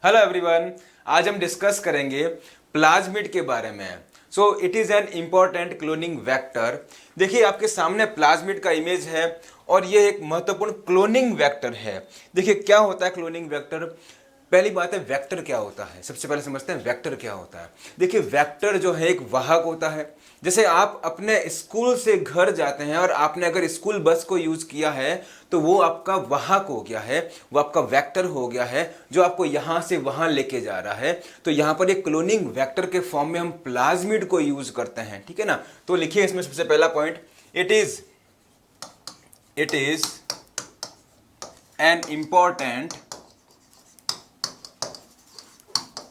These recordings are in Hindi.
हेलो एवरीवन, आज हम डिस्कस करेंगे प्लाज्मिड के बारे में। So it is an important cloning vector. देखिए आपके सामने प्लाज्मिड का इमेज है और ये एक महत्वपूर्ण क्लोनिंग वेक्टर है। देखिए क्या होता है क्लोनिंग वेक्टर। पहली बात है वेक्टर क्या होता है, सबसे पहले समझते हैं वेक्टर क्या होता है। देखिए वेक्टर जो है एक वाहक होता है। जैसे आप अपने स्कूल से घर जाते हैं और आपने अगर स्कूल बस को यूज किया है तो वो आपका वाहक हो गया है, वो आपका वेक्टर हो गया है जो आपको यहां से वहां लेके जा रहा है। तो यहां पर एक क्लोनिंग वेक्टर के फॉर्म में हम प्लाज्मिड को यूज करते हैं, ठीक है ना। तो लिखिए इसमें सबसे पहला point, it is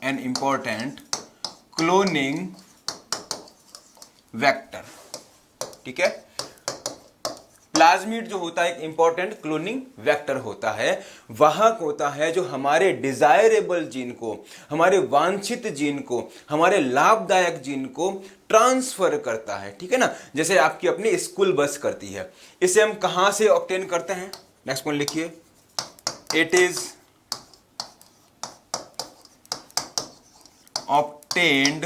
an important cloning vector. ठीक है, प्लाज्मिड जो होता है एक इंपॉर्टेंट क्लोनिंग वेक्टर होता है, वाहक होता है जो हमारे डिजायरेबल जीन को, हमारे वांछित जीन को, हमारे लाभदायक जीन को ट्रांसफर करता है। ठीक है ना, जैसे आपकी अपनी स्कूल बस करती है। इसे हम कहां से ऑब्टेन करते हैं, नेक्स्ट पॉइंट लिखिए, it is obtained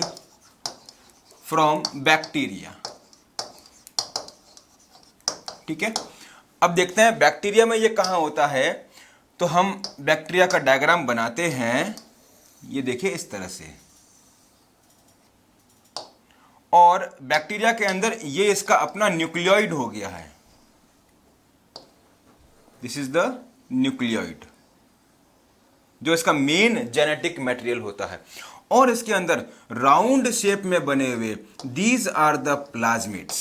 from bacteria. ठीक है, अब देखते हैं बैक्टीरिया में ये कहां होता है। तो हम बैक्टीरिया का डायग्राम बनाते हैं, ये देखिए इस तरह से, और बैक्टीरिया के अंदर ये इसका अपना न्यूक्लियोइड हो गया है। दिस इज द न्यूक्लियोइड जो इसका मेन जेनेटिक मटेरियल होता है, और इसके अंदर राउंड शेप में बने हुए दीज आर द प्लाज्मिड्स।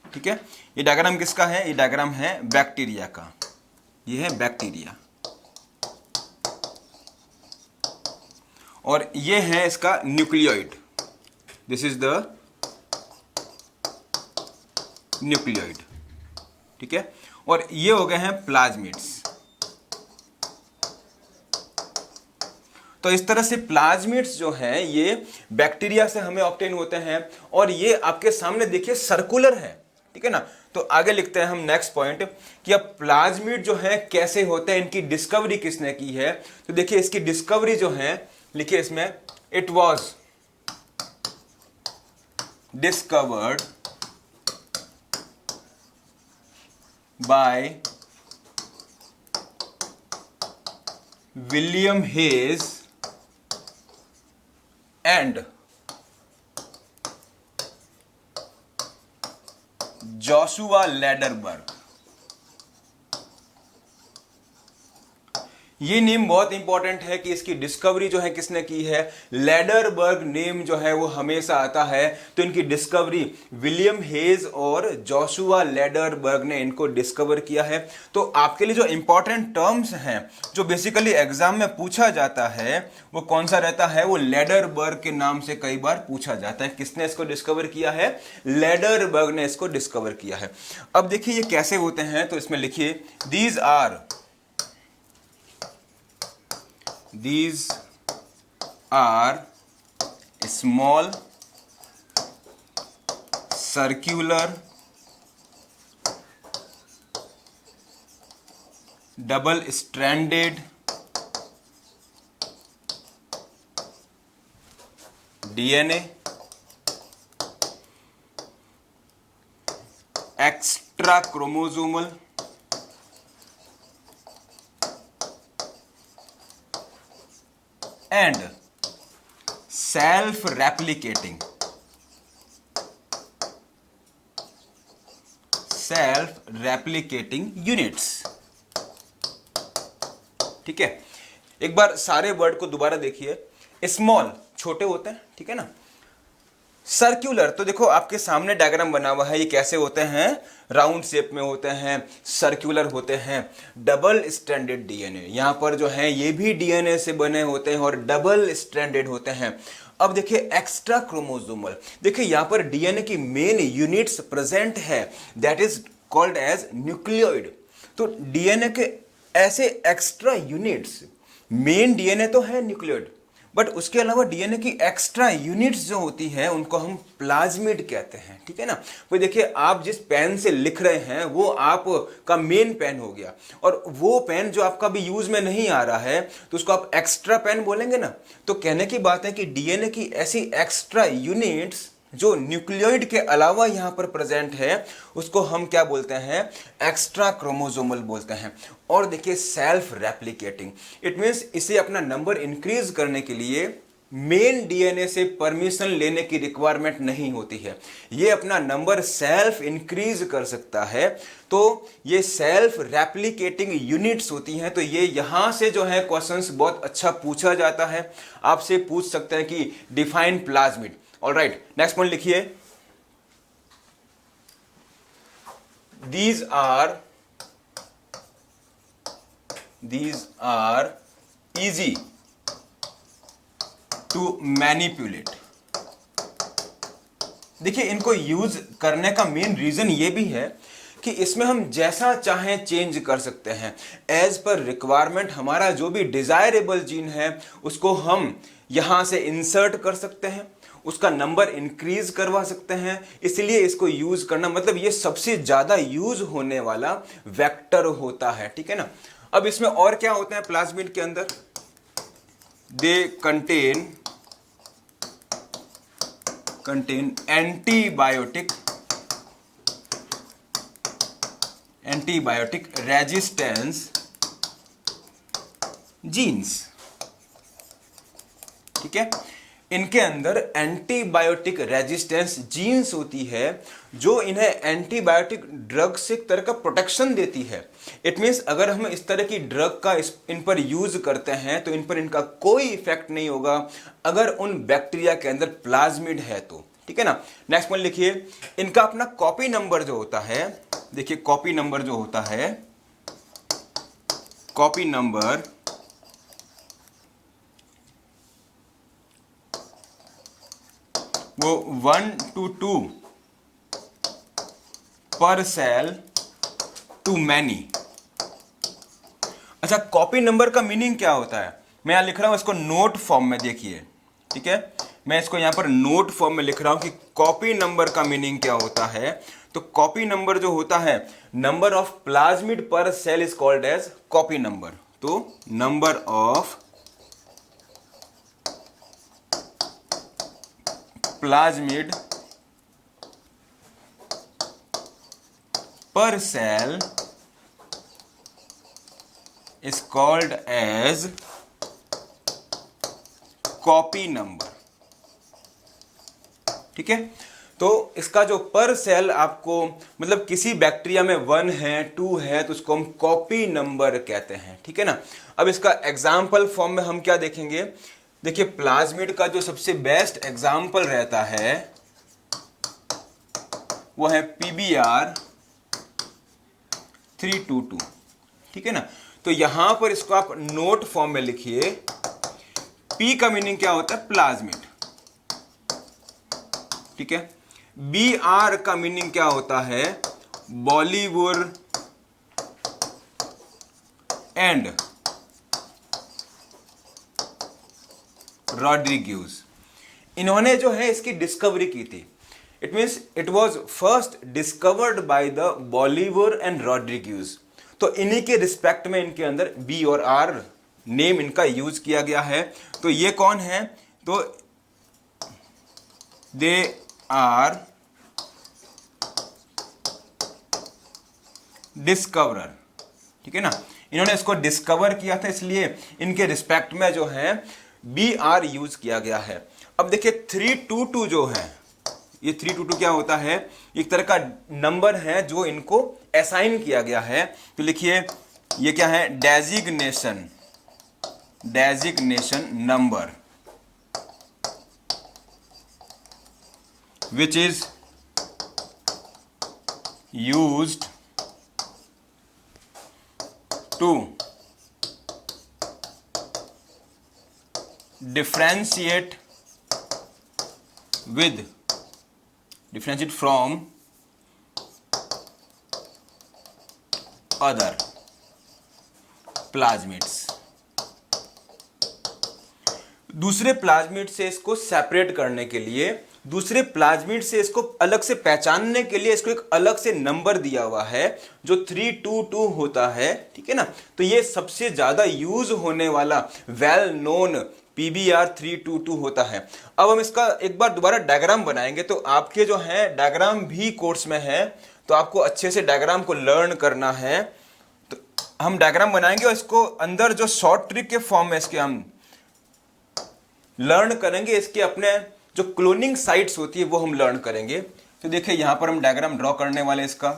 ठीक है, ये डायग्राम किसका है, ये डायग्राम है बैक्टीरिया का। ये है बैक्टीरिया और ये है इसका nucleoid. This is the nucleoid. ठीक है, और ये हो गए हैं प्लाज्मिड्स। तो इस तरह से प्लाज्मिड्स जो हैं ये बैक्टीरिया से हमें ऑब्टेन होते हैं, और ये आपके सामने देखिए सर्कुलर है। ठीक है ना, तो आगे लिखते हैं हम नेक्स्ट पॉइंट कि अब प्लाज्मिड जो है कैसे होते हैं, इनकी डिस्कवरी किसने की है। तो देखिए इसकी डिस्कवरी जो है, लिखिए इसमें, it was discovered by William hedge and Joshua लैडरबर्ग। ये नेम बहुत इंपॉर्टेंट है कि इसकी डिस्कवरी जो है किसने की है, लैडरबर्ग नेम जो है वो हमेशा आता है। तो इनकी डिस्कवरी विलियम हेज और जोशुआ लैडरबर्ग ने इनको डिस्कवर किया है। तो आपके लिए जो इंपॉर्टेंट टर्म्स हैं जो बेसिकली एग्जाम में पूछा जाता है वो कौन सा रहता है, वो लैडरबर्ग के नाम से कई बार पूछा जाता है। किसने इसको डिस्कवर किया है, लैडरबर्ग ने इसको डिस्कवर किया है। अब देखिए ये कैसे होते हैं, तो इसमें लिखिए, these are small circular double stranded DNA extra chromosomal and self-replicating units। ठीक है, एक बार सारे वर्ड को दोबारा देखिए। स्मॉल छोटे होते हैं, ठीक है ना। सर्क्यूलर, तो देखो आपके सामने डायग्राम बना हुआ है, ये कैसे होते हैं, राउंड शेप में होते हैं, सर्कुलर होते हैं। डबल स्ट्रैंडेड डीएनए, यहां पर जो है ये भी डीएनए से बने होते हैं और डबल स्ट्रैंडेड होते हैं। अब देखिए एक्स्ट्रा क्रोमोसोमल, देखिए यहां पर डीएनए की मेन यूनिट्स प्रेजेंट है, that is called as nucleoid. तो डीएनए के ऐसे एक्स्ट्रा यूनिट्स, मेन डीएनए तो है न्यूक्लियोइड, बट उसके अलावा डीएनए की एक्स्ट्रा यूनिट्स जो होती है उनको हम प्लाज्मिड कहते हैं, ठीक है ना। तो देखिए आप जिस पेन से लिख रहे हैं वो आपका मेन पेन हो गया, और वो पेन जो आपका भी यूज में नहीं आ रहा है तो उसको आप एक्स्ट्रा पेन बोलेंगे ना। तो कहने की बात है कि डीएनए की ऐसी एक्स्ट्रा यूनिट्स जो न्यूक्लियोइड के अलावा यहां पर प्रेजेंट है उसको हम क्या बोलते हैं, एक्स्ट्रा क्रोमोसोमल बोलते हैं। और देखिए सेल्फ रेप्लिकेटिंग, इट मींस इसे अपना नंबर इंक्रीज करने के लिए मेन डीएनए से परमिशन लेने की रिक्वायरमेंट नहीं होती है, ये अपना नंबर सेल्फ इंक्रीज कर सकता है। तो ये सेल्फ रेप्लिकेटिंग यूनिट्स होती हैं। तो ये यहां से जो है क्वेश्चंस बहुत अच्छा पूछा जाता है, आपसे पूछ सकते हैं कि define plasmid. Alright, next point लिखिए, these are easy to manipulate। देखिए इनको यूज करने का मेन रीजन ये भी है कि इसमें हम जैसा चाहें चेंज कर सकते हैं, एज पर रिक्वायरमेंट। हमारा जो भी डिजायरेबल जीन है उसको हम यहां से इंसर्ट कर सकते हैं, उसका नंबर इंक्रीज करवा सकते हैं। इसलिए इसको यूज करना मतलब ये सबसे ज्यादा यूज होने वाला वेक्टर होता है, ठीक है ना। अब इसमें और क्या होता है प्लाज्मिड के अंदर, they contain antibiotic resistance genes, ठीक है। इनके अंदर एंटीबायोटिक रेजिस्टेंस जीन्स होती है जो इन्हें एंटीबायोटिक ड्रग से एक तरह का प्रोटेक्शन देती है। इट मींस अगर हम इस तरह की ड्रग का इन पर यूज करते हैं तो इन पर इनका कोई इफेक्ट नहीं होगा अगर उन बैक्टीरिया के अंदर प्लाज्मिड है तो, ठीक है ना। नेक्स्ट पॉइंट लिखिए, इनका अपना कॉपी नंबर जो होता है, देखिए कॉपी नंबर जो होता है, कॉपी नंबर वो 1 to 2 पर सेल टू मैनी। अच्छा, कॉपी नंबर का मीनिंग क्या होता है, मैं यहां लिख रहा हूं इसको नोट फॉर्म में, देखिए ठीक है, मैं इसको यहां पर नोट फॉर्म में लिख रहा हूं कि कॉपी नंबर का मीनिंग क्या होता है। तो कॉपी नंबर जो होता है, नंबर ऑफ प्लाज्मिड पर cell is called as copy number. तो number of plasmid per cell is called as copy number, ठीक है। तो इसका जो पर सेल आपको मतलब किसी बैक्टीरिया में 1 है 2 है तो उसको हम कॉपी नंबर कहते हैं, ठीक है ना। अब इसका एग्जाम्पल फॉर्म में हम क्या देखेंगे, देखिए प्लाज्मिड का जो सबसे बेस्ट एग्जाम्पल रहता है वो है PBr 322, ठीक है ना। तो यहां पर इसको आप नोट फॉर्म में लिखिए, P का मीनिंग क्या होता है, प्लाज्मिड, ठीक है। Br का मीनिंग क्या होता है, बॉलीवुर एंड रॉड्रिग्यूज। इन्होंने जो है इसकी डिस्कवरी की थी। It means it was first discovered by the Bolivar and Rodriguez. तो इन्हीं के रिस्पेक्ट में इनके अंदर बी और आर नेम इनका यूज किया गया है। तो ये कौन है, तो दे आर डिस्कवरर, ठीक है ना। इन्होंने इसको डिस्कवर किया था इसलिए इनके रिस्पेक्ट में जो है BR यूज किया गया है। अब देखिए 322 जो है, ये 322 क्या होता है, एक तरह का नंबर है जो इनको असाइन किया गया है। तो लिखिए ये क्या है, designation number which is used to differentiate from other plasmids। दूसरे प्लाज्मिड से इसको सेपरेट करने के लिए, दूसरे प्लाज्मिड से इसको अलग से पहचानने के लिए इसको एक अलग से नंबर दिया हुआ है जो 322 होता है, ठीक है ना। तो ये सबसे ज्यादा यूज होने वाला वेल नोन PBr 322 होता है। अब हम इसका एक बार दोबारा डायग्राम बनाएंगे, तो आपके जो है डायग्राम भी कोर्स में है, तो आपको अच्छे से डायग्राम को लर्न करना है। तो हम डायग्राम बनाएंगे और इसको अंदर जो शॉर्ट ट्रिक के फॉर्म में इसके हम लर्न करेंगे, इसके अपने जो क्लोनिंग साइट्स होती है वो हम लर्न करेंगे। तो देखिए यहां पर हम डायग्राम ड्रॉ करने वाले इसका,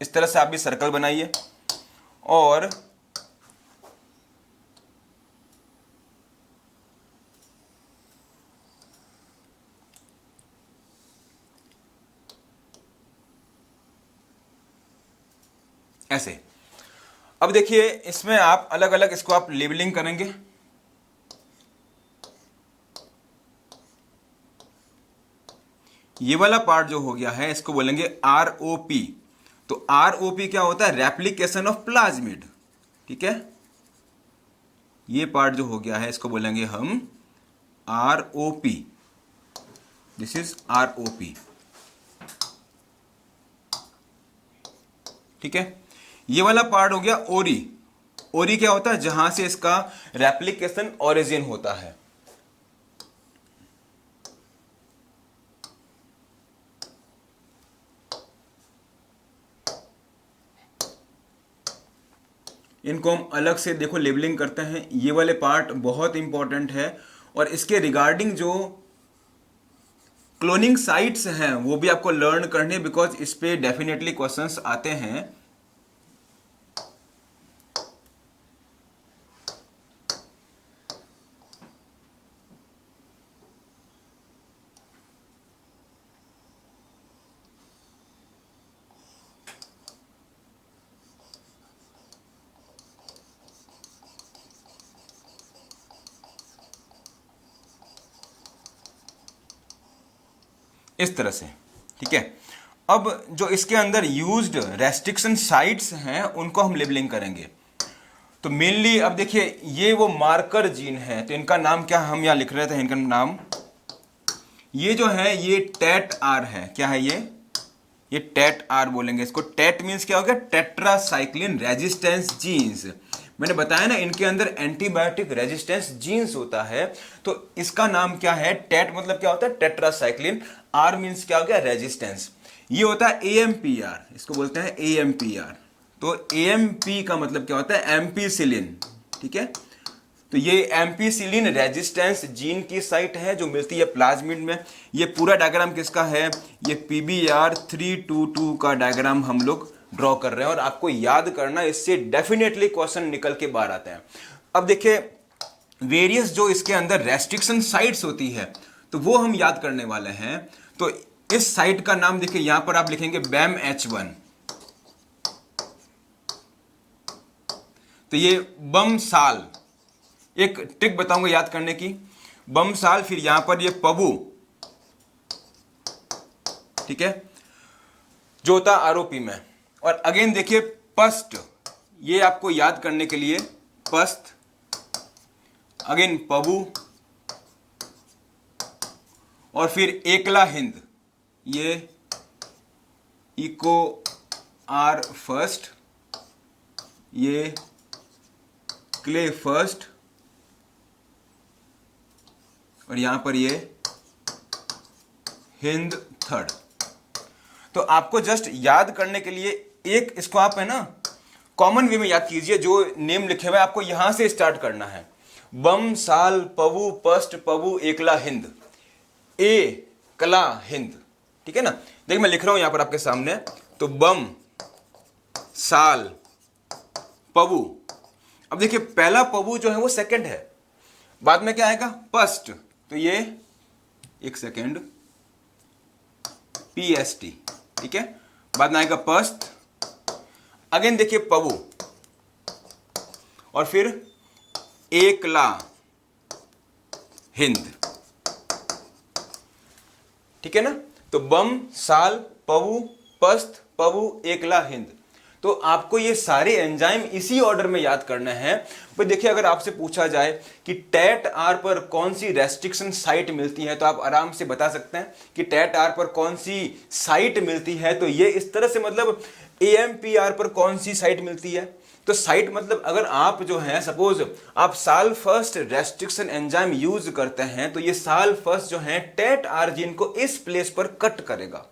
इस तरह से आप भी सर्कल बनाइए और ऐसे। अब देखिए इसमें आप अलग अलग इसको आप लेबलिंग करेंगे। ये वाला पार्ट जो हो गया है इसको बोलेंगे ROP। तो ROP क्या होता है? रेप्लिकेशन ऑफ प्लाज्मिड, ठीक है। ये पार्ट जो हो गया है इसको बोलेंगे हम ROP। दिस इज ROP, ठीक है। ये वाला पार्ट हो गया ओरी। ओरी क्या होता है? जहां से इसका रेप्लिकेशन ओरिजिन होता है। इनको हम अलग से देखो लेबलिंग करते हैं। ये वाले पार्ट बहुत इंपॉर्टेंट है और इसके रिगार्डिंग जो क्लोनिंग साइट्स हैं वो भी आपको लर्न करने, बिकॉज इस पे डेफिनेटली क्वेश्चंस आते हैं। इस तरह से, ठीक है। अब जो इसके अंदर यूज्ड रेस्ट्रिक्शन साइट्स हैं उनको हम लेबलिंग करेंगे। तो मेनली अब देखिए ये वो मार्कर जीन है, तो इनका नाम क्या हम यहां लिख रहे थे, इनका नाम ये जो है ये टेट आर है। क्या है ये टेट आर बोलेंगे इसको। टेट मीन्स क्या हो गया? Tetracycline resistance genes. मैंने बताया ना इनके अंदर एंटीबायोटिक रेजिस्टेंस जीन्स होता है, तो इसका नाम क्या है? टेट मतलब क्या होता है? टेट्रासाइक्लिन। आर मीन्स क्या हो गया? रेजिस्टेंस। ये होता है AMPR, इसको बोलते हैं AMPR। तो AMP का मतलब क्या होता है? एम्पीसिलिन, ठीक है। तो ये एम्पीसिलिन रेजिस्टेंस जीन की साइट है जो मिलती है प्लाज्मिड में। ये पूरा डायग्राम किसका है? ये PBr 322 का डायग्राम हम लोग ड्रॉ कर रहे हैं और आपको याद करना, इससे डेफिनेटली क्वेश्चन निकल के बाहर आते हैं। अब देखिए वेरियस जो इसके अंदर रेस्ट्रिक्शन साइट्स होती है तो वो हम याद करने वाले हैं। तो इस साइट का नाम देखिए यहां पर आप लिखेंगे BAMH1। तो ये बम साल, एक ट्रिक बताऊंगा याद करने की। बम साल, फिर यहां पर ये पबू, ठीक है, जो होता ROP में। और अगेन देखिए पस्ट, ये आपको याद करने के लिए पस्त, अगेन पबू, और फिर एकला हिंद, ये इको आर फर्स्ट, ये क्ले फर्स्ट, और यहां पर ये हिंद थर्ड। तो आपको जस्ट याद करने के लिए एक इसको आप है ना कॉमन वे में याद कीजिए। जो नेम लिखे हुए आपको यहां से स्टार्ट करना है। बम साल पवु पस्ट पवु एकला हिंद, ए कला हिंद, ठीक है ना। देखिए मैं लिख रहा हूं यहां पर आपके सामने। तो बम साल पवु। अब देखिए पहला पवु जो है वो सेकंड है, बाद में क्या आएगा? पस्ट। तो ये एक सेकंड PST, ठीक है, बाद में आएगा पस्त। अगेन देखिए पवु, और फिर एकला हिंद, ठीक है ना। तो बम साल पवु पस्त पवु एकला हिंद। तो आपको ये सारे एंजाइम इसी ऑर्डर में याद करना है। भाई देखिए, अगर आपसे पूछा जाए कि टेट आर पर कौन सी रेस्ट्रिक्शन साइट मिलती है, तो आप आराम से बता सकते हैं कि टेट आर पर कौन सी साइट मिलती है। तो ये इस तरह से, मतलब AMPR पर कौन सी साइट मिलती है। तो साइट मतलब अगर आप जो है सपोज आप साल फर्स्ट रेस्ट्रिक्शन एंजाइम यूज करते हैं, तो ये साल फर्स्ट जो है टेट आर जीन को इस प्लेस पर कट करेगा,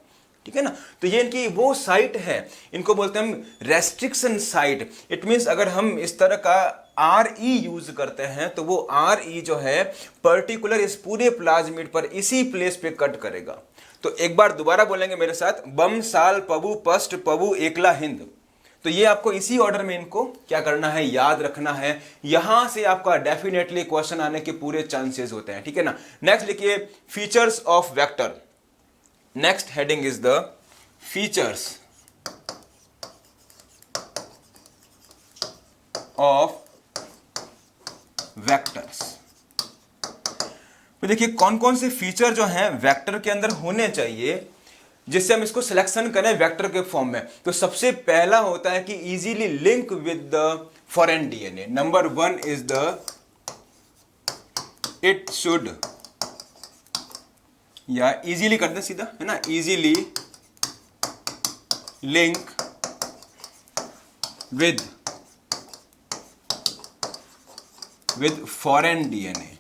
ठीक है ना। तो ये इनकी वो साइट है, इनको बोलते हैं हम रेस्ट्रिक्शन साइट। इट मींस अगर हम इस तरह का RE यूज करते हैं तो वो RE जो है पर्टिकुलर इस पूरे प्लाज्मिड पर इसी प्लेस पे कट करेगा। तो एक बार दोबारा बोलेंगे मेरे साथ, बम साल पबू पस्ट पबू एकला हिंद। तो ये आपको इसी ऑर्डर में इनको क्या करना है, याद रखना है। यहां से आपका डेफिनेटली क्वेश्चन आने के पूरे चांसेस होते हैं, ठीक है ना। नेक्स्ट लिखिए features of vector. Next heading is the features of vectors. तो देखिए कौन कौन से फीचर जो हैं वेक्टर के अंदर होने चाहिए जिससे हम इसको सिलेक्शन करें वेक्टर के फॉर्म में। तो सबसे पहला होता है कि easily link with the foreign DNA। Number 1 is the it should, या इजीली कर दें सीधा, है ना, easily link with foreign DNA।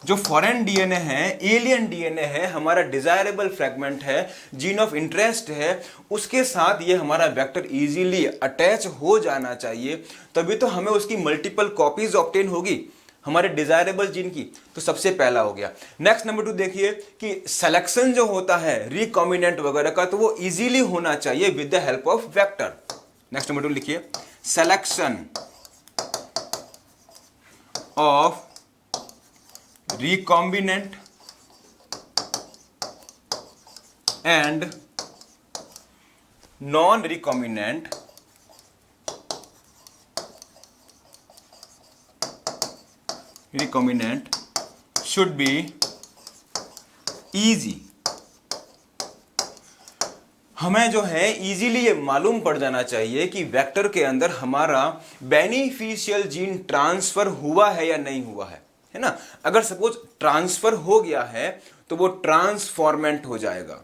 जो फॉरेन DNA है, एलियन DNA है, हमारा डिजायरेबल फ्रेगमेंट है, जीन ऑफ इंटरेस्ट है, उसके साथ ये हमारा वेक्टर इजीली अटैच हो जाना चाहिए, तभी तो हमें उसकी मल्टीपल कॉपीज ऑब्टेन होगी हमारे डिजायरेबल जीन की। तो सबसे पहला हो गया। नेक्स्ट नंबर 2 देखिए कि सिलेक्शन जो होता है रिकॉम्बिनेंट वगैरह का, तो वो इजीली होना चाहिए with the help of vector. Next number 2 लिखिए selection of recombinant and non-recombinant should be easy। हमें जो है इजीली ये मालूम पड़ जाना चाहिए कि वेक्टर के अंदर हमारा बेनिफिशियल जीन ट्रांसफर हुआ है या नहीं हुआ है ना। अगर सपोज ट्रांसफर हो गया है तो वो ट्रांसफॉर्मेंट हो जाएगा,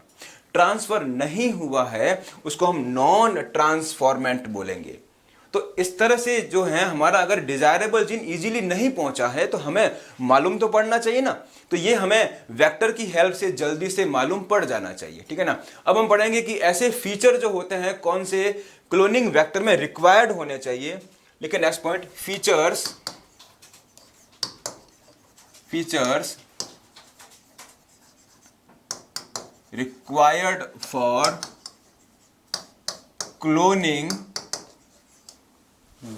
ट्रांसफर नहीं हुआ है उसको हम नॉन ट्रांसफॉर्मेंट बोलेंगे। तो इस तरह से जो है हमारा अगर डिजायरेबल जीन इजीली नहीं पहुंचा है तो हमें मालूम तो पड़ना चाहिए ना। तो ये हमें वेक्टर की हेल्प से जल्दी से मालूम पड़ जाना चाहिए, ठीक है ना। अब हम पढ़ेंगे कि ऐसे फीचर जो होते हैं कौन से क्लोनिंग वेक्टर में रिक्वायर्ड होने चाहिए। लेकिन next point, features required for cloning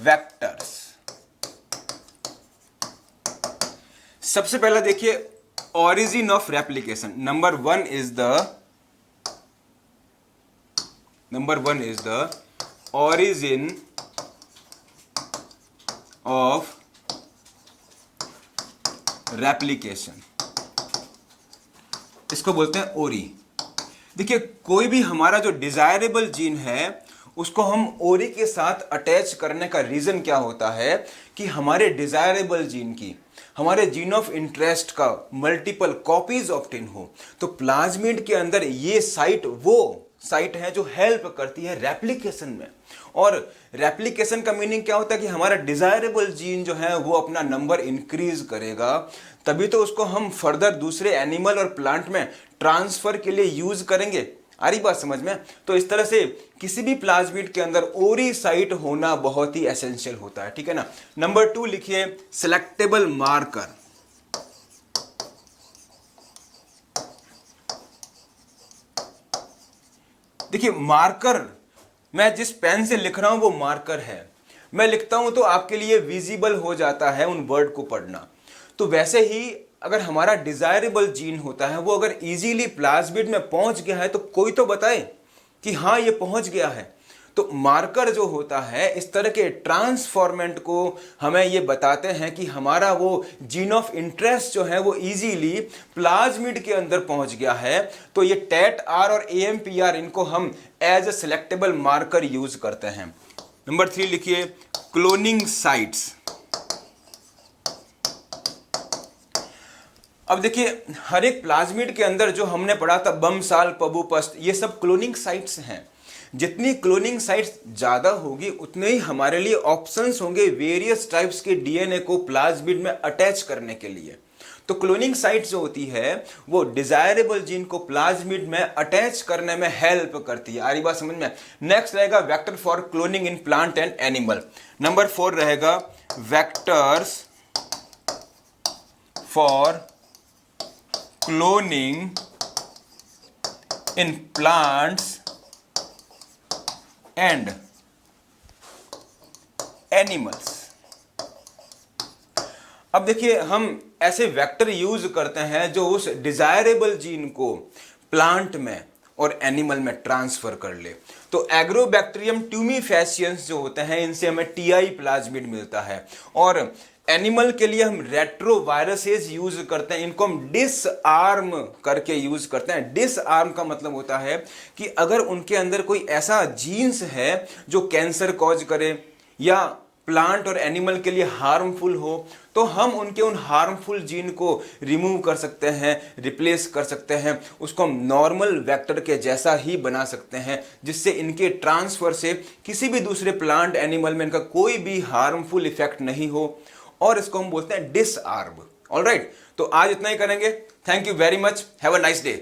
vectors। सबसे पहला देखिए origin of replication। Number one is the origin of replication, इसको बोलते हैं ओरी। देखिए कोई भी हमारा जो डिजायरेबल जीन है उसको हम ओरी के साथ अटैच करने का रीजन क्या होता है कि हमारे डिजायरेबल जीन की, हमारे जीन ऑफ इंटरेस्ट का मल्टीपल कॉपीज ऑब्टेन हो। तो प्लाज्मिड के अंदर ये साइट वो साइट है जो हेल्प करती है रेप्लिकेशन में। और रेप्लिकेशन का मीनिंग क्या होता है कि हमारा डिजायरेबल जीन जो है वो अपना नंबर इंक्रीज करेगा, तभी तो उसको हम फर्दर दूसरे एनिमल और प्लांट में ट्रांसफर के लिए यूज करेंगे। आ रही बात समझ में। तो इस तरह से किसी भी प्लाज्मिड के अंदर ओरी साइट होना बहुत ही एसेंशियल होता है, ठीक है ना। नंबर 2 लिखिए सिलेक्टेबल मार्कर। देखिए मार्कर, मैं जिस पेन से लिख रहा हूं वो मार्कर है, मैं लिखता हूं तो आपके लिए विजिबल हो जाता है उन वर्ड को पढ़ना। तो वैसे ही अगर हमारा डिजायरेबल जीन होता है वो अगर इजीली प्लाज्मिड में पहुंच गया है तो कोई तो बताए कि हाँ ये पहुंच गया है। तो मार्कर जो होता है इस तरह के ट्रांसफॉर्मेंट को हमें ये बताते हैं कि हमारा वो जीन ऑफ इंटरेस्ट जो है वो इजीली प्लाज्मिड के अंदर पहुंच गया है। तो ये टेट आर और AMPR इनको हम as a selectable marker use करते हैं। नंबर 3 लिखिए क्लोनिंग साइट्स। अब देखिए हर एक प्लाज्मिड के अंदर जो हमने पढ़ा था बमसाल, पबूपस्त, ये सब क्लोनिंग साइट्स हैं। जितनी क्लोनिंग साइट्स ज़्यादा होगी उतने ही हमारे लिए ऑप्शंस होंगे वेरियस टाइप्स के डीएनए को प्लाज्मिड में अटैच करने के लिए। तो क्लोनिंग साइट जो होती है वो डिजायरेबल जीन को प्लाज्मिड में अटैच करने में हेल्प करती है। आ रही बात समझ में? नेक्स्ट रहेगा vector for cloning in plant and animal. Number 4 रहेगा vectors for cloning in plants and animals. अब देखिए हम ऐसे वेक्टर यूज करते हैं जो उस डिजायरेबल जीन को प्लांट में और एनिमल में ट्रांसफर कर ले। तो एग्रोबैक्टीरियम ट्यूमीफेसियंस जो होते हैं इनसे हमें टीआई प्लाज्मिड मिलता है, और एनिमल के लिए हम रेट्रोवायरसेज यूज करते हैं। इनको हम डिसआर्म करके यूज करते हैं। डिसआर्म का मतलब होता है कि अगर उनके अंदर कोई ऐसा जीन्स है जो कैंसर कॉज करे या प्लांट और एनिमल के लिए हार्मफुल हो, तो हम उनके उन हार्मफुल जीन को रिमूव कर सकते हैं, रिप्लेस कर सकते हैं, उसको हम नॉर्मल वेक्टर के जैसा ही बना सकते हैं, जिससे इनके ट्रांसफर से किसी भी दूसरे प्लांट एनिमल में इनका कोई भी हार्मफुल इफेक्ट नहीं हो, और इसको हम बोलते हैं डिसआर्म। ऑलराइट, तो आज इतना ही करेंगे। Thank you very much, have a nice day.